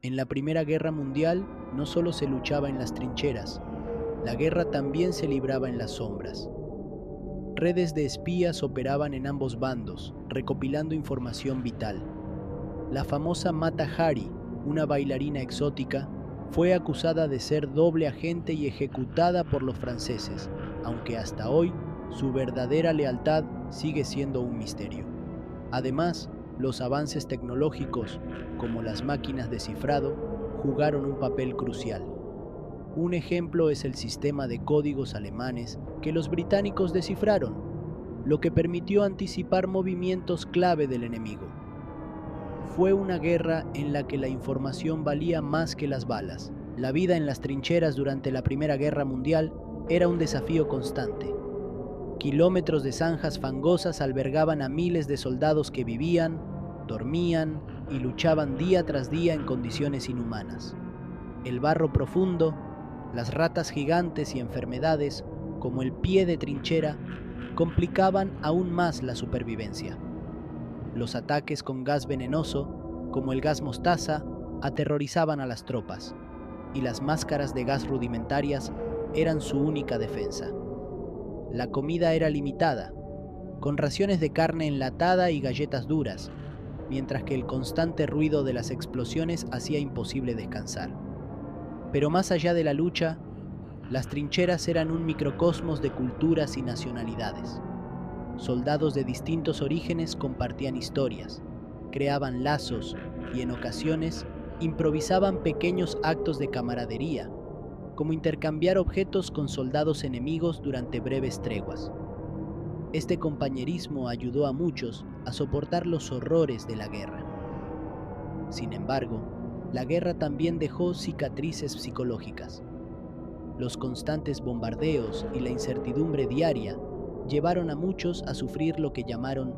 En la Primera Guerra Mundial no solo se luchaba en las trincheras, la guerra también se libraba en las sombras. Redes de espías operaban en ambos bandos, recopilando información vital. La famosa Mata Hari, una bailarina exótica, fue acusada de ser doble agente y ejecutada por los franceses, aunque hasta hoy su verdadera lealtad sigue siendo un misterio. Además, los avances tecnológicos, como las máquinas de cifrado, jugaron un papel crucial. Un ejemplo es el sistema de códigos alemanes que los británicos descifraron, lo que permitió anticipar movimientos clave del enemigo. Fue una guerra en la que la información valía más que las balas. La vida en las trincheras durante la Primera Guerra Mundial era un desafío constante. Kilómetros de zanjas fangosas albergaban a miles de soldados que vivían, dormían y luchaban día tras día en condiciones inhumanas. El barro profundo, las ratas gigantes y enfermedades, como el pie de trinchera, complicaban aún más la supervivencia. Los ataques con gas venenoso, como el gas mostaza, aterrorizaban a las tropas, y las máscaras de gas rudimentarias eran su única defensa. La comida era limitada, con raciones de carne enlatada y galletas duras, mientras que el constante ruido de las explosiones hacía imposible descansar. Pero más allá de la lucha, las trincheras eran un microcosmos de culturas y nacionalidades. Soldados de distintos orígenes compartían historias, creaban lazos y en ocasiones improvisaban pequeños actos de camaradería, como intercambiar objetos con soldados enemigos durante breves treguas. Este compañerismo ayudó a muchos a soportar los horrores de la guerra. Sin embargo, la guerra también dejó cicatrices psicológicas. Los constantes bombardeos y la incertidumbre diaria llevaron a muchos a sufrir lo que llamaron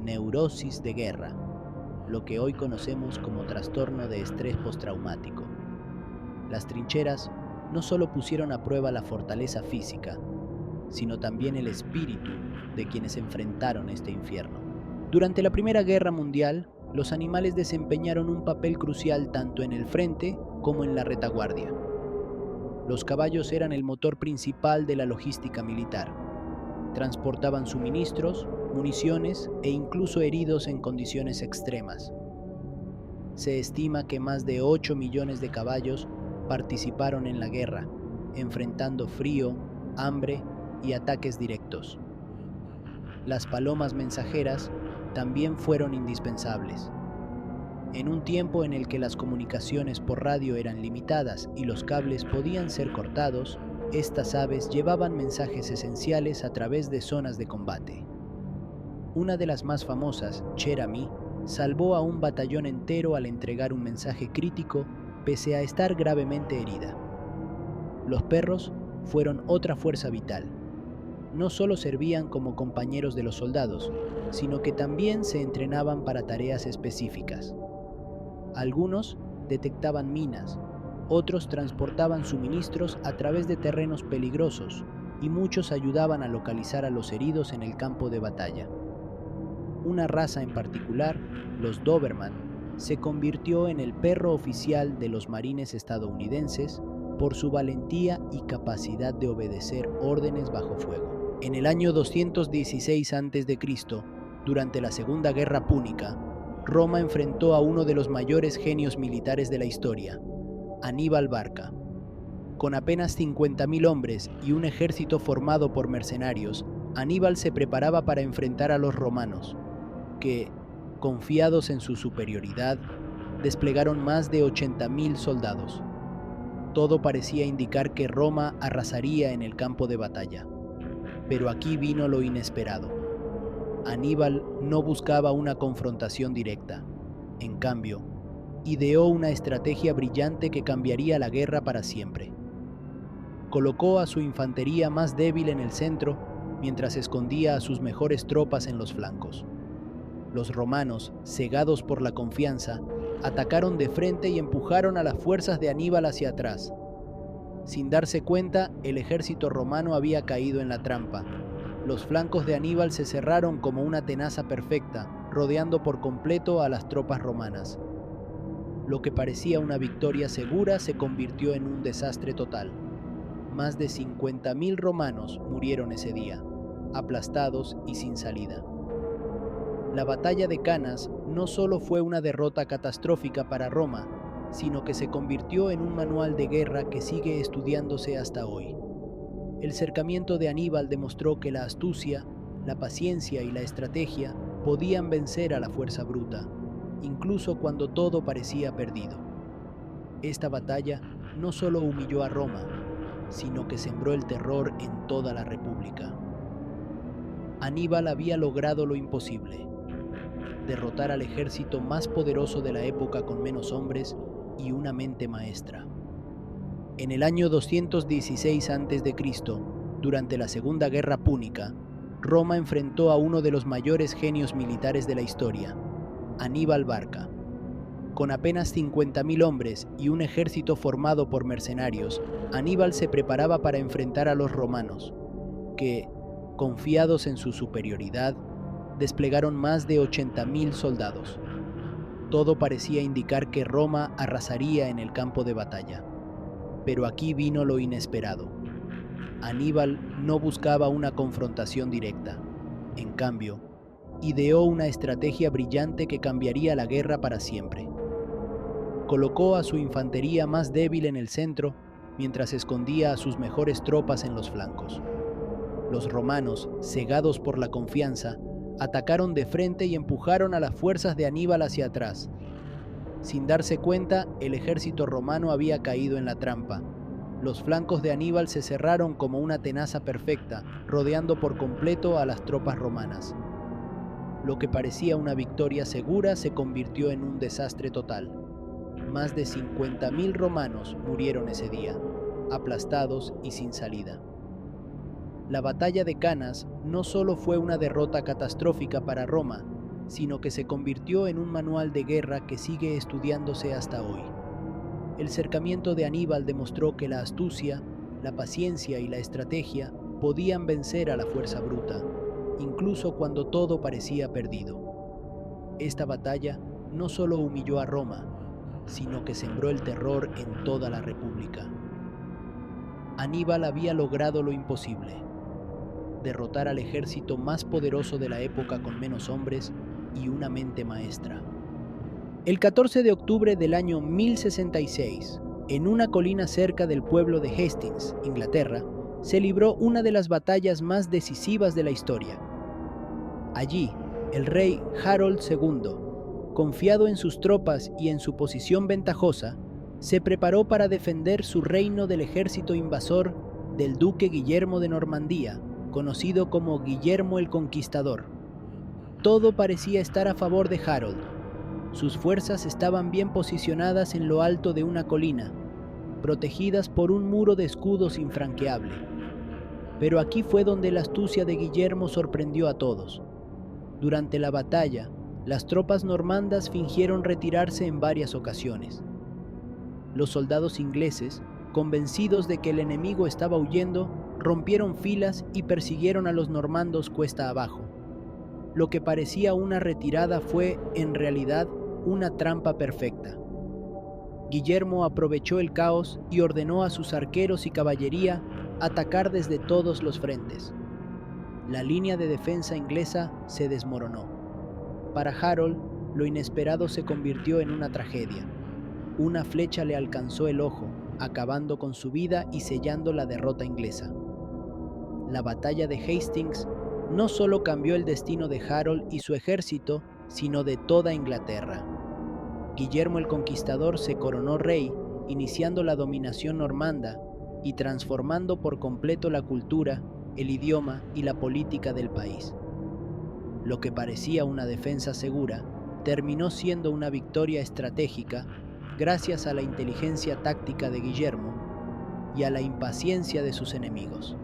neurosis de guerra, lo que hoy conocemos como trastorno de estrés postraumático. Las trincheras no solo pusieron a prueba la fortaleza física, sino también el espíritu de quienes enfrentaron este infierno. Durante la Primera Guerra Mundial, los animales desempeñaron un papel crucial tanto en el frente como en la retaguardia. Los caballos eran el motor principal de la logística militar. Transportaban suministros, municiones e incluso heridos en condiciones extremas. Se estima que más de 8 millones de caballos participaron en la guerra, enfrentando frío, hambre y ataques directos. Las palomas mensajeras también fueron indispensables. En un tiempo en el que las comunicaciones por radio eran limitadas y los cables podían ser cortados, estas aves llevaban mensajes esenciales a través de zonas de combate. Una de las más famosas, Cherami, salvó a un batallón entero al entregar un mensaje crítico pese a estar gravemente herida. Los perros fueron otra fuerza vital. No solo servían como compañeros de los soldados, sino que también se entrenaban para tareas específicas. Algunos detectaban minas, otros transportaban suministros a través de terrenos peligrosos y muchos ayudaban a localizar a los heridos en el campo de batalla. Una raza en particular, los Doberman, se convirtió en el perro oficial de los marines estadounidenses por su valentía y capacidad de obedecer órdenes bajo fuego. En el año 216 a.C., durante la Segunda Guerra Púnica, Roma enfrentó a uno de los mayores genios militares de la historia, Aníbal Barca. Con apenas 50.000 hombres y un ejército formado por mercenarios, Aníbal se preparaba para enfrentar a los romanos, que, confiados en su superioridad, desplegaron más de 80.000 soldados. Todo parecía indicar que Roma arrasaría en el campo de batalla. Pero aquí vino lo inesperado. Aníbal no buscaba una confrontación directa. En cambio, ideó una estrategia brillante que cambiaría la guerra para siempre. Colocó a su infantería más débil en el centro, mientras escondía a sus mejores tropas en los flancos. Los romanos, cegados por la confianza, atacaron de frente y empujaron a las fuerzas de Aníbal hacia atrás. Sin darse cuenta, el ejército romano había caído en la trampa. Los flancos de Aníbal se cerraron como una tenaza perfecta, rodeando por completo a las tropas romanas. Lo que parecía una victoria segura se convirtió en un desastre total. Más de 50.000 romanos murieron ese día, aplastados y sin salida. La batalla de Canas no solo fue una derrota catastrófica para Roma, sino que se convirtió en un manual de guerra que sigue estudiándose hasta hoy. El cercamiento de Aníbal demostró que la astucia, la paciencia y la estrategia podían vencer a la fuerza bruta, incluso cuando todo parecía perdido. Esta batalla no solo humilló a Roma, sino que sembró el terror en toda la República. Aníbal había logrado lo imposible: derrotar al ejército más poderoso de la época con menos hombres y una mente maestra. En el año 216 a.C., durante la Segunda Guerra Púnica, Roma enfrentó a uno de los mayores genios militares de la historia, Aníbal Barca. Con apenas 50.000 hombres y un ejército formado por mercenarios, Aníbal se preparaba para enfrentar a los romanos, que, confiados en su superioridad, desplegaron más de 80.000 soldados. Todo parecía indicar que Roma arrasaría en el campo de batalla. Pero aquí vino lo inesperado. Aníbal no buscaba una confrontación directa. En cambio, ideó una estrategia brillante que cambiaría la guerra para siempre. Colocó a su infantería más débil en el centro, mientras escondía a sus mejores tropas en los flancos. Los romanos, cegados por la confianza, atacaron de frente y empujaron a las fuerzas de Aníbal hacia atrás. Sin darse cuenta, el ejército romano había caído en la trampa. Los flancos de Aníbal se cerraron como una tenaza perfecta, rodeando por completo a las tropas romanas. Lo que parecía una victoria segura se convirtió en un desastre total. Más de 50.000 romanos murieron ese día, aplastados y sin salida. La batalla de Canas no solo fue una derrota catastrófica para Roma, sino que se convirtió en un manual de guerra que sigue estudiándose hasta hoy. El cercamiento de Aníbal demostró que la astucia, la paciencia y la estrategia podían vencer a la fuerza bruta, incluso cuando todo parecía perdido. Esta batalla no solo humilló a Roma, sino que sembró el terror en toda la República. Aníbal había logrado lo imposible: derrotar al ejército más poderoso de la época con menos hombres y una mente maestra. El 14 de octubre del año 1066, en una colina cerca del pueblo de Hastings, Inglaterra, se libró una de las batallas más decisivas de la historia. Allí, el rey Harold II, confiado en sus tropas y en su posición ventajosa, se preparó para defender su reino del ejército invasor del duque Guillermo de Normandía, conocido como Guillermo el Conquistador. Todo parecía estar a favor de Harold. Sus fuerzas estaban bien posicionadas en lo alto de una colina, protegidas por un muro de escudos infranqueable. Pero aquí fue donde la astucia de Guillermo sorprendió a todos. Durante la batalla, las tropas normandas fingieron retirarse en varias ocasiones. Los soldados ingleses, convencidos de que el enemigo estaba huyendo, rompieron filas y persiguieron a los normandos cuesta abajo. Lo que parecía una retirada fue, en realidad, una trampa perfecta. Guillermo aprovechó el caos y ordenó a sus arqueros y caballería atacar desde todos los frentes. La línea de defensa inglesa se desmoronó. Para Harold, lo inesperado se convirtió en una tragedia. Una flecha le alcanzó el ojo, acabando con su vida y sellando la derrota inglesa. La batalla de Hastings no solo cambió el destino de Harold y su ejército, sino de toda Inglaterra. Guillermo el Conquistador se coronó rey, iniciando la dominación normanda y transformando por completo la cultura, el idioma y la política del país. Lo que parecía una defensa segura terminó siendo una victoria estratégica gracias a la inteligencia táctica de Guillermo y a la impaciencia de sus enemigos.